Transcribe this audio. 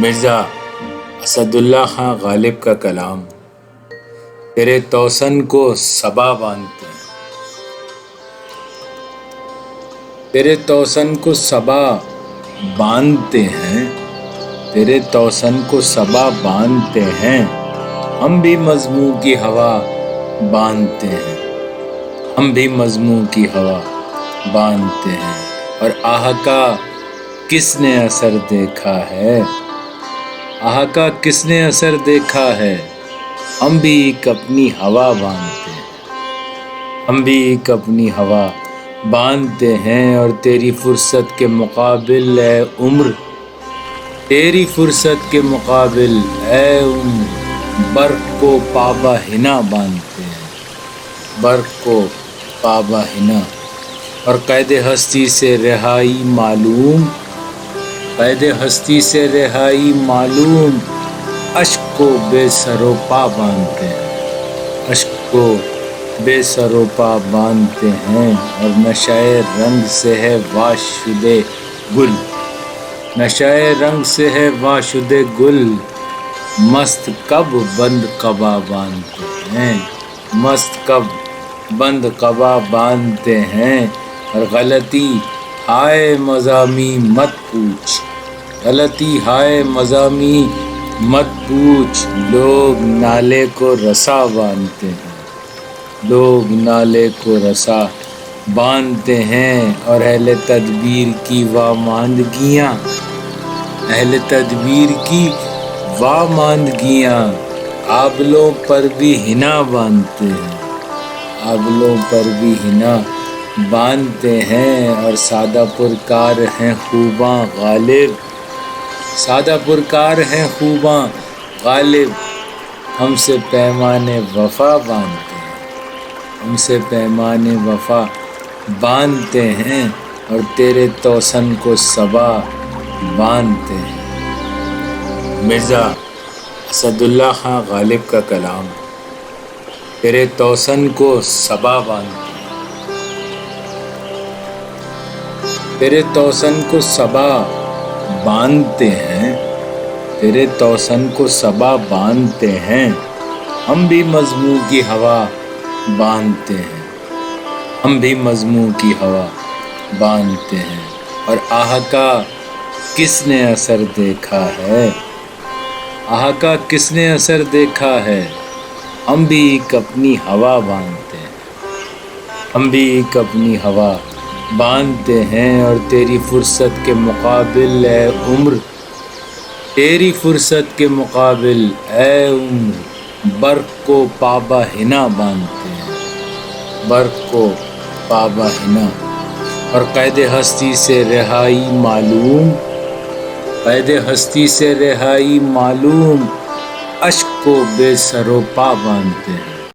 مرزا اسد اللہ خان غالب کا کلام تیرے توسن کو صبا باندھتے ہیں، تیرے توسن کو صبا باندھتے ہیں، تیرے توسن کو صبا باندھتے ہیں، ہم بھی مضموں کی ہوا باندھتے ہیں، ہم بھی مضموں کی ہوا باندھتے ہیں۔ اور آہ کا کس نے اثر دیکھا ہے، آہ کا کس نے اثر دیکھا ہے، ہم بھی ایک اپنی ہوا باندھتے ہیں، ہم بھی ایک اپنی ہوا باندھتے ہیں۔ اور تیری فرصت کے مقابل اے عمر، تیری فرصت کے مقابل اے عمر، برق کو پابہ ہنا باندھتے ہیں، برق کو پابہ ہنا۔ اور قید ہستی سے رہائی معلوم، قید ہستی سے رہائی معلوم، اشک کو بے سر و پا باندھتے ہیں، اشک کو بے سر و پا باندھتے ہیں۔ اور نشہ رنگ سے ہے واشدے گل، نشہ رنگ سے ہے واشدے گل، مست کب بند قبا باندھتے ہیں، مست کب بند قبا باندھتے ہیں۔ اور غلطی ہائے مضامی مت پوچھ، غلطی ہائے مضامی مت پوچھ، لوگ نالے کو رسا باندھتے ہیں، لوگ نالے کو رسا باندھتے ہیں۔ اور اہل تدبیر کی واماندگیاں، اہل تدبیر کی واماندگیاں، آبلوں پر بھی حنا باندھتے ہیں، آبلوں پر بھی حنا باندھتے ہیں۔ اور سادہ پرکار ہیں خوباں غالب، سادہ پرکار ہیں خوباں غالب، ہم سے پیمان وفا باندھتے ہیں، ہم سے پیمان وفا باندھتے ہیں۔ اور تیرے توسن کو صبا باندھتے ہیں۔ مرزا اسد اللہ خان غالب کا کلام تیرے توسن کو صبا باندھتے ہیں، تیرے توسن کو صبا باندھتے ہیں، تیرے توسن کو صبا باندھتے ہیں، ہم بھی مضموں کی ہوا باندھتے ہیں، ہم بھی مضموں کی ہوا باندھتے ہیں۔ اور آہ کا کس نے اثر دیکھا ہے، آہ کا کس نے اثر دیکھا ہے، ہم بھی ایک اپنی ہوا باندھتے ہیں، ہم بھی ایک اپنی ہوا باندھتے ہیں۔ اور تیری فرصت کے مقابل اے عمر، تیری فرصت کے مقابل اے عمر، برق کو پابہ ہنا باندھتے ہیں، برق کو پابہ ہنا۔ اور قید ہستی سے رہائی معلوم، قید ہستی سے رہائی معلوم، اشک کو بے سر و پا باندھتے ہیں،